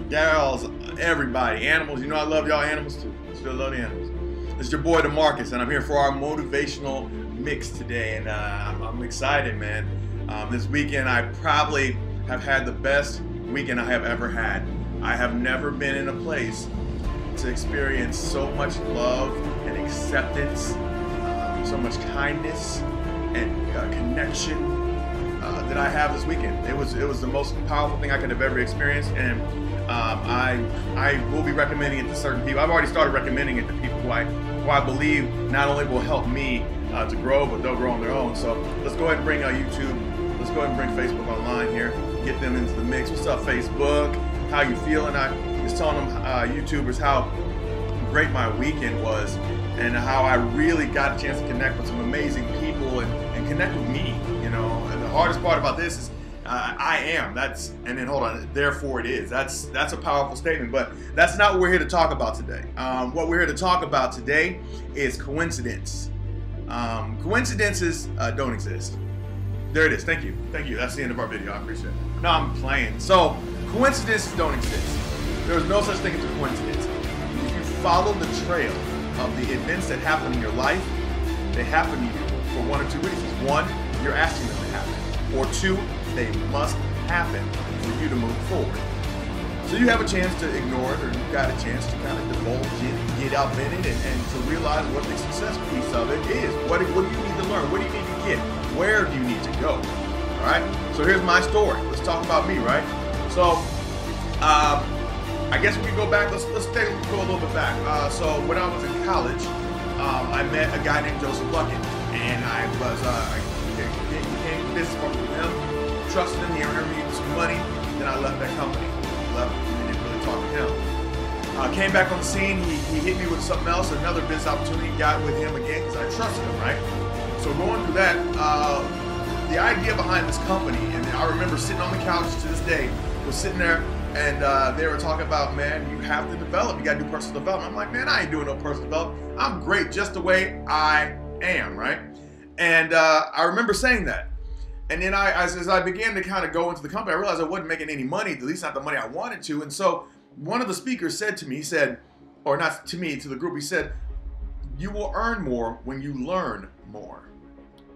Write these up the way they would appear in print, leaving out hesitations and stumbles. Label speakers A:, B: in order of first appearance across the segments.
A: gals, everybody, animals. You know I love y'all animals too. Still love the animals. It's your boy DeMarcus, and I'm here for our motivational mix today, and I'm excited, man. This weekend I probably have had the best weekend I have ever had. I have never been in a place to experience so much love and acceptance, so much kindness and connection that I have this weekend. It was the most powerful thing I could have ever experienced, and I will be recommending it to certain people. I've already started recommending it to people who I believe not only will help me to grow, but they'll grow on their own. So let's go ahead and bring YouTube. Let's go ahead and bring Facebook online here. Get them into the mix. What's up, Facebook? How you feeling? I was telling them YouTubers how great my weekend was and how I really got a chance to connect with some amazing people and connect with me. You know, and the hardest part about this is I am. That's, and then hold on. Therefore, it is. That's a powerful statement, but that's not what we're here to talk about today. What we're here to talk about today is coincidence. Coincidences don't exist. There it is. Thank you. Thank you. That's the end of our video. I appreciate it. No, I'm playing. So, coincidences don't exist. There's no such thing as a coincidence. If you follow the trail of the events that happen in your life, they happen to you for one or two reasons. One, you're asking them to happen. Or two, they must happen for you to move forward. So you have a chance to ignore it, or you've got a chance to kind of divulge it, get up in it, and to realize what the success piece of it is. What do you need to learn? What do you need to get? Where do you need to go? All right? So here's my story. Let's talk about me, right? So, I guess we go back. Let's go a little bit back. So when I was in college, I met a guy named Joseph Luckett, and I became business partner with him, trusted him, he earned me some money, then I left that company. Left, and didn't really talk to him. Came back on the scene, he hit me with something else, another business opportunity, got with him again because I trusted him, right? So going through that, the idea behind this company, and I remember sitting on the couch to this day, was sitting there, and they were talking about, man, you have to develop, you gotta do personal development. I'm like, man, I ain't doing no personal development. I'm great just the way I am, right? And I remember saying that. And then as I began to kind of go into the company, I realized I wasn't making any money, at least not the money I wanted to. And so one of the speakers said to me, he said, or not to me, to the group, he said, you will earn more when you learn more.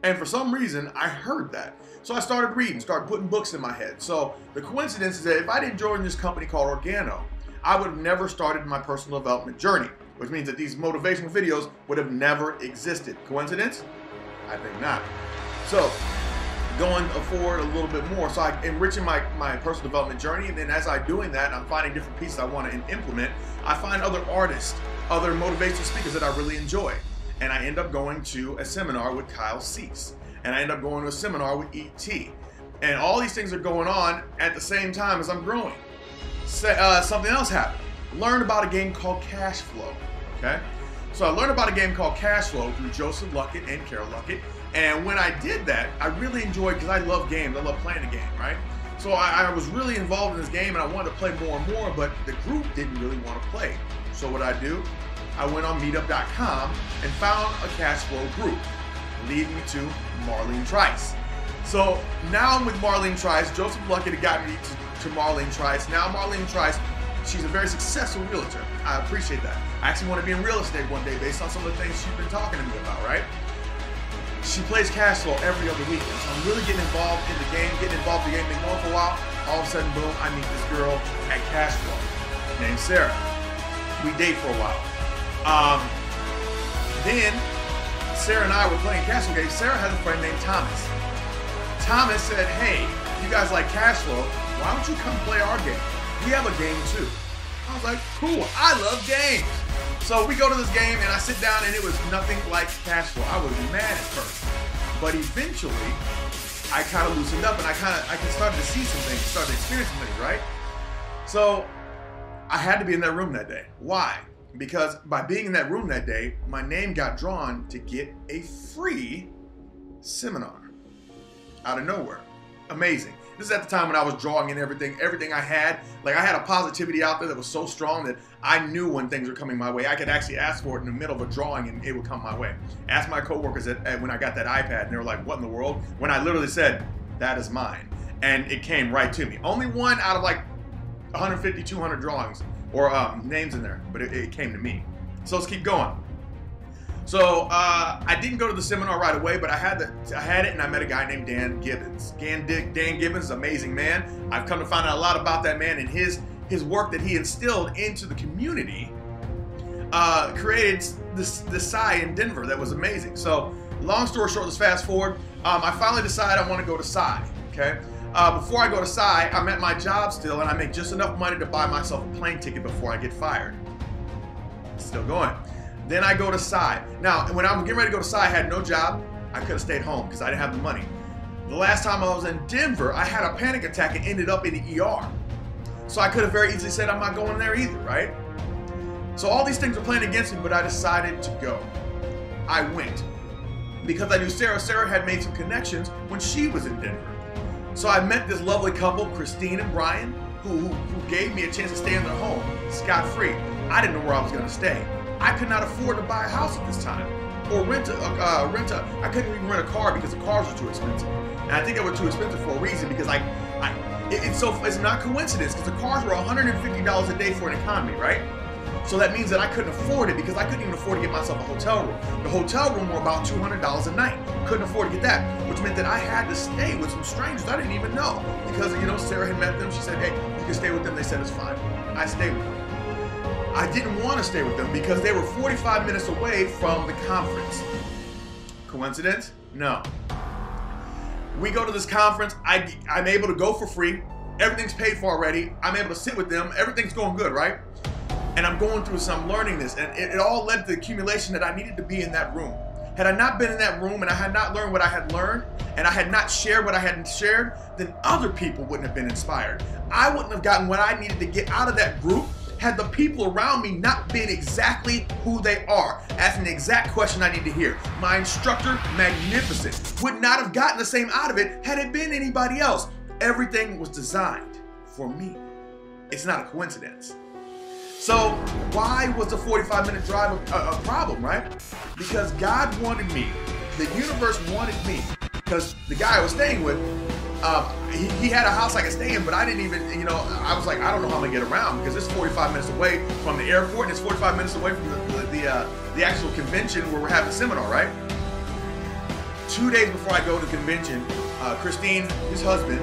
A: And for some reason, I heard that. So I started reading, started putting books in my head. So the coincidence is that if I didn't join this company called Organo, I would have never started my personal development journey, which means that these motivational videos would have never existed. Coincidence? I think not. So going forward a little bit more, so I'm enriching my personal development journey, and then as I'm doing that, I'm finding different pieces I want to implement. I find other artists, other motivational speakers that I really enjoy, and I end up going to a seminar with Kyle Cease, and I end up going to a seminar with E.T., and all these things are going on at the same time as I'm growing. Something else happened. Learned about a game called Cash Flow. Okay, so I learned about a game called Cash Flow through Joseph Luckett and Carol Luckett. And when I did that, I really enjoyed, because I love games, I love playing the game, right? So I was really involved in this game, and I wanted to play more and more, but the group didn't really want to play. So what I do, I went on meetup.com and found a cash flow group, leading me to Marlene Trice. So now I'm with Marlene Trice. Joseph Luckett had got me to Marlene Trice. Now Marlene Trice, she's a very successful realtor. I appreciate that. I actually want to be in real estate one day based on some of the things she's been talking to me about, right? She plays cash flow every other weekend. So I'm really getting involved in the game, been going for a while. All of a sudden, boom, I meet this girl at Cash Flow named Sarah. We date for a while. Then Sarah and I were playing cash flow games. Sarah has a friend named Thomas. Thomas said, hey, you guys like cash flow, why don't you come play our game? We have a game too. I was like, cool, I love games. So we go to this game, and I sit down, and it was nothing like cash flow. I was mad at first, but eventually I kind of loosened up, and I started to see some things, started to experience some things, right? So I had to be in that room that day. Why? Because by being in that room that day, my name got drawn to get a free seminar out of nowhere. Amazing. This is at the time when I was drawing in everything I had. Like, I had a positivity out there that was so strong that I knew when things were coming my way. I could actually ask for it in the middle of a drawing and it would come my way. Ask my coworkers when I got that iPad, and they were like, what in the world? When I literally said, that is mine. And it came right to me. Only one out of like 150, 200 drawings or names in there, but it came to me. So let's keep going. So I didn't go to the seminar right away, but I had it, and I met a guy named Dan Gibbons. Dan Gibbons is an amazing man. I've come to find out a lot about that man, and his work that he instilled into the community created this Psi in Denver that was amazing. So long story short, let's fast forward. I finally decided I want to go to Psi, okay? Before I go to Psi, I'm at my job still, and I make just enough money to buy myself a plane ticket before I get fired. Still going. Then I go to Psi. Now, when I'm getting ready to go to Psi, I had no job. I could have stayed home because I didn't have the money. The last time I was in Denver, I had a panic attack and ended up in the ER. So I could have very easily said I'm not going there either, right? So all these things were playing against me, but I decided to go. I went because I knew Sarah. Sarah had made some connections when she was in Denver. So I met this lovely couple, Christine and Brian, who gave me a chance to stay in their home, scot-free. I didn't know where I was going to stay. I could not afford to buy a house at this time, or I couldn't even rent a car because the cars were too expensive. And I think they were too expensive for a reason, because it's not coincidence, because the cars were $150 a day for an economy, right? So that means that I couldn't afford it, because I couldn't even afford to get myself a hotel room. The hotel room were about $200 a night. Couldn't afford to get that, which meant that I had to stay with some strangers I didn't even know, because Sarah had met them. She said, hey, you can stay with them. They said it's fine. I stayed with them. I didn't want to stay with them because they were 45 minutes away from the conference. Coincidence? No. We go to this conference. I'm able to go for free. Everything's paid for already. I'm able to sit with them. Everything's going good, right? And I'm going through some learning this, and it all led to the accumulation that I needed to be in that room. Had I not been in that room, and I had not learned what I had learned, and I had not shared what I hadn't shared, then other people wouldn't have been inspired. I wouldn't have gotten what I needed to get out of that group had the people around me not been exactly who they are, asking the exact question I need to hear. My instructor, magnificent, would not have gotten the same out of it had it been anybody else. Everything was designed for me. It's not a coincidence. So why was the 45-minute drive a problem, right? Because God wanted me, the universe wanted me, because the guy I was staying with, he had a house I could stay in, but I didn't even, I was like, I don't know how I'm gonna get around, because it's 45 minutes away from the airport, and it's 45 minutes away from the actual convention where we're having a seminar, right? 2 days before I go to the convention, Christine, his husband,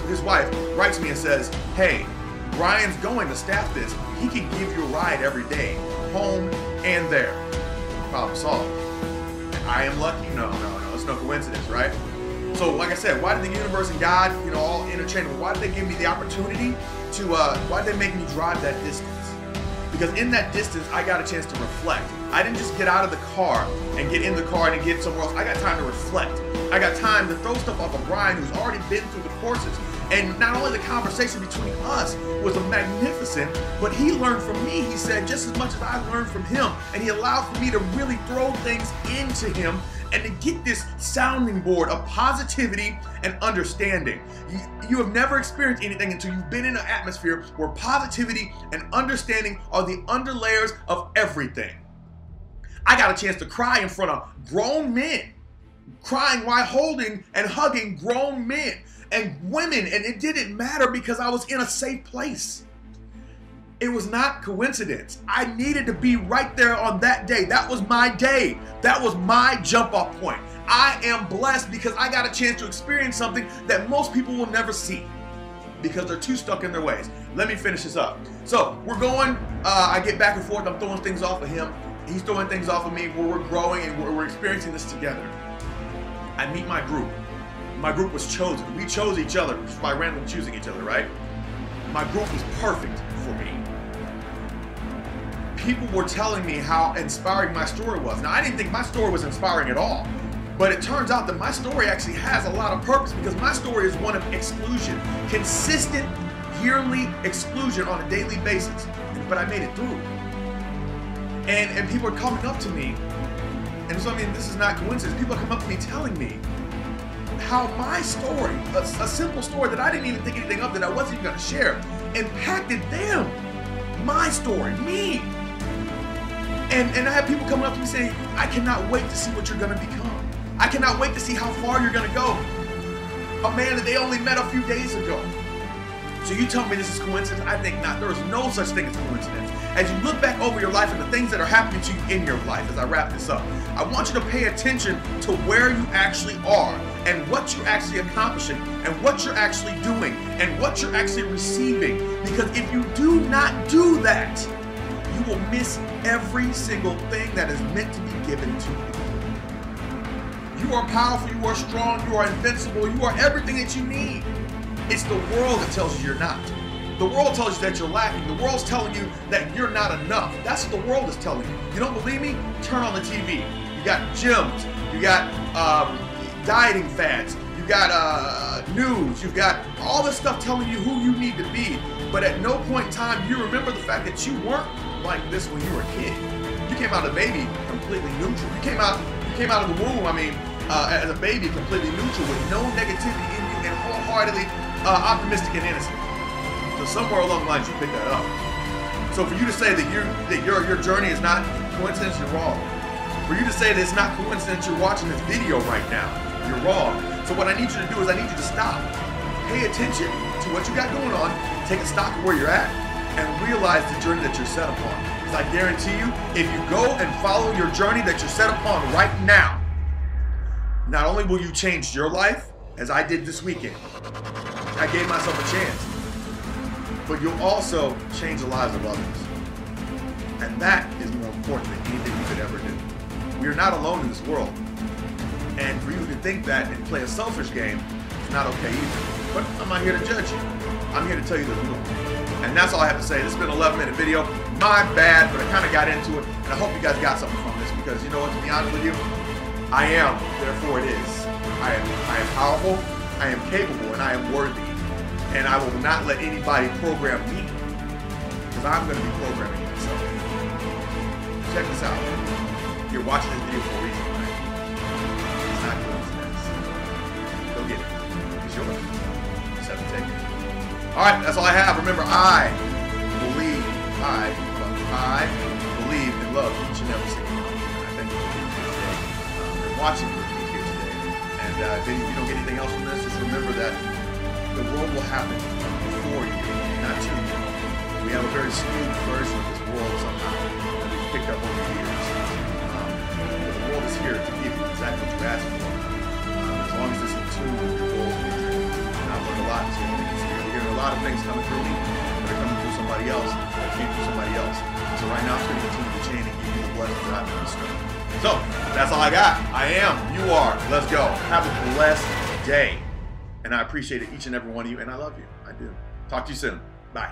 A: his wife, writes me and says, hey, Brian's going to staff this. He can give you a ride every day, home and there. Problem solved. I am lucky? No, it's no coincidence, right? So like I said, why did the universe and God, all interchangeable, why did they give me the opportunity to, why did they make me drive that distance? Because in that distance, I got a chance to reflect. I didn't just get out of the car and get in the car and get somewhere else. I got time to reflect. I got time to throw stuff off of Brian, who's already been through the courses. And not only the conversation between us was magnificent, but he learned from me, he said, just as much as I learned from him. And he allowed for me to really throw things into him and to get this sounding board of positivity and understanding. You have never experienced anything until you've been in an atmosphere where positivity and understanding are the underlayers of everything. I got a chance to cry in front of grown men, crying while holding and hugging grown men and women, and it didn't matter because I was in a safe place. It was not coincidence. I needed to be right there on that day. That was my day. That was my jump off point. I am blessed because I got a chance to experience something that most people will never see because they're too stuck in their ways. Let me finish this up. So we're going, I get back and forth. I'm throwing things off of him. He's throwing things off of me where we're growing and we're experiencing this together. I meet my group. My group was chosen. We chose each other just by randomly choosing each other, right? My group was perfect for me. People were telling me how inspiring my story was. Now, I didn't think my story was inspiring at all, but it turns out that my story actually has a lot of purpose because my story is one of exclusion, consistent yearly exclusion on a daily basis, but I made it through. And people are coming up to me, and so this is not coincidence. People are coming up to me telling me how my story, a simple story that I didn't even think anything of, that I wasn't even going to share, impacted them. My story, me. And I have people coming up to me saying, I cannot wait to see what you're going to become. I cannot wait to see how far you're going to go. A man that they only met a few days ago. So you tell me this is coincidence? I think not. There is no such thing as coincidence. As you look back over your life and the things that are happening to you in your life, as I wrap this up, I want you to pay attention to where you actually are and what you're actually accomplishing and what you're actually doing and what you're actually receiving. Because if you do not do that, you will miss every single thing that is meant to be given to you. You are powerful, you are strong, you are invincible, you are everything that you need. It's the world that tells you you're not. The world tells you that you're lacking. The world's telling you that you're not enough. That's what the world is telling you. You don't believe me? Turn on the TV. You got gyms. You got dieting fads. You got news. You've got all this stuff telling you who you need to be. But at no point in time you remember the fact that you weren't like this when you were a kid. You came out a baby completely neutral. You came out of the womb, as a baby completely neutral with no negativity in you and wholeheartedly optimistic and innocent. So somewhere along the lines you picked that up. So for you to say that your journey is not coincidence, you're wrong. For you to say that it's not coincidence you're watching this video right now, you're wrong. So what I need you to do is I need you to stop. Pay attention to what you got going on, take a stock of where you're at, and realize the journey that you're set upon. Because I guarantee you, if you go and follow your journey that you're set upon right now, not only will you change your life, as I did this weekend, I gave myself a chance, but you'll also change the lives of others. And that is more important than anything you could ever do. We are not alone in this world. And for you to think that and play a selfish game is not okay either. But I'm not here to judge you. I'm here to tell you the truth. And that's all I have to say. This has been an 11-minute video. My bad, but I kind of got into it. And I hope you guys got something from this because you know what, to be honest with you, I am, therefore it is. I am powerful, I am capable, and I am worthy. And I will not let anybody program me because I'm going to be programming myself. Check this out. You're watching this video for a reason, right? It's not coincidence. Go get it. It's yours. Just have to take it. All right, that's all I have. Remember, I believe and love each and every single one. And I thank you for being here today and watching me here today. And if you don't get anything else from this, just remember that the world will happen for you, not to you. We have a very skewed version of this world somehow that we've picked up over the years. But the world is here to give you exactly what you asked for. As long as it's in tune with your goals and your dreams. And I've learned a lot this week. You're hearing a lot of things coming through me that are coming through somebody else that came through somebody else. So right now I'm going to continue to chain and give you the blessings that I've been bestowed. So that's all I got. I am. You are. Let's go. Have a blessed day. And I appreciate it, each and every one of you, and I love you. I do. Talk to you soon. Bye.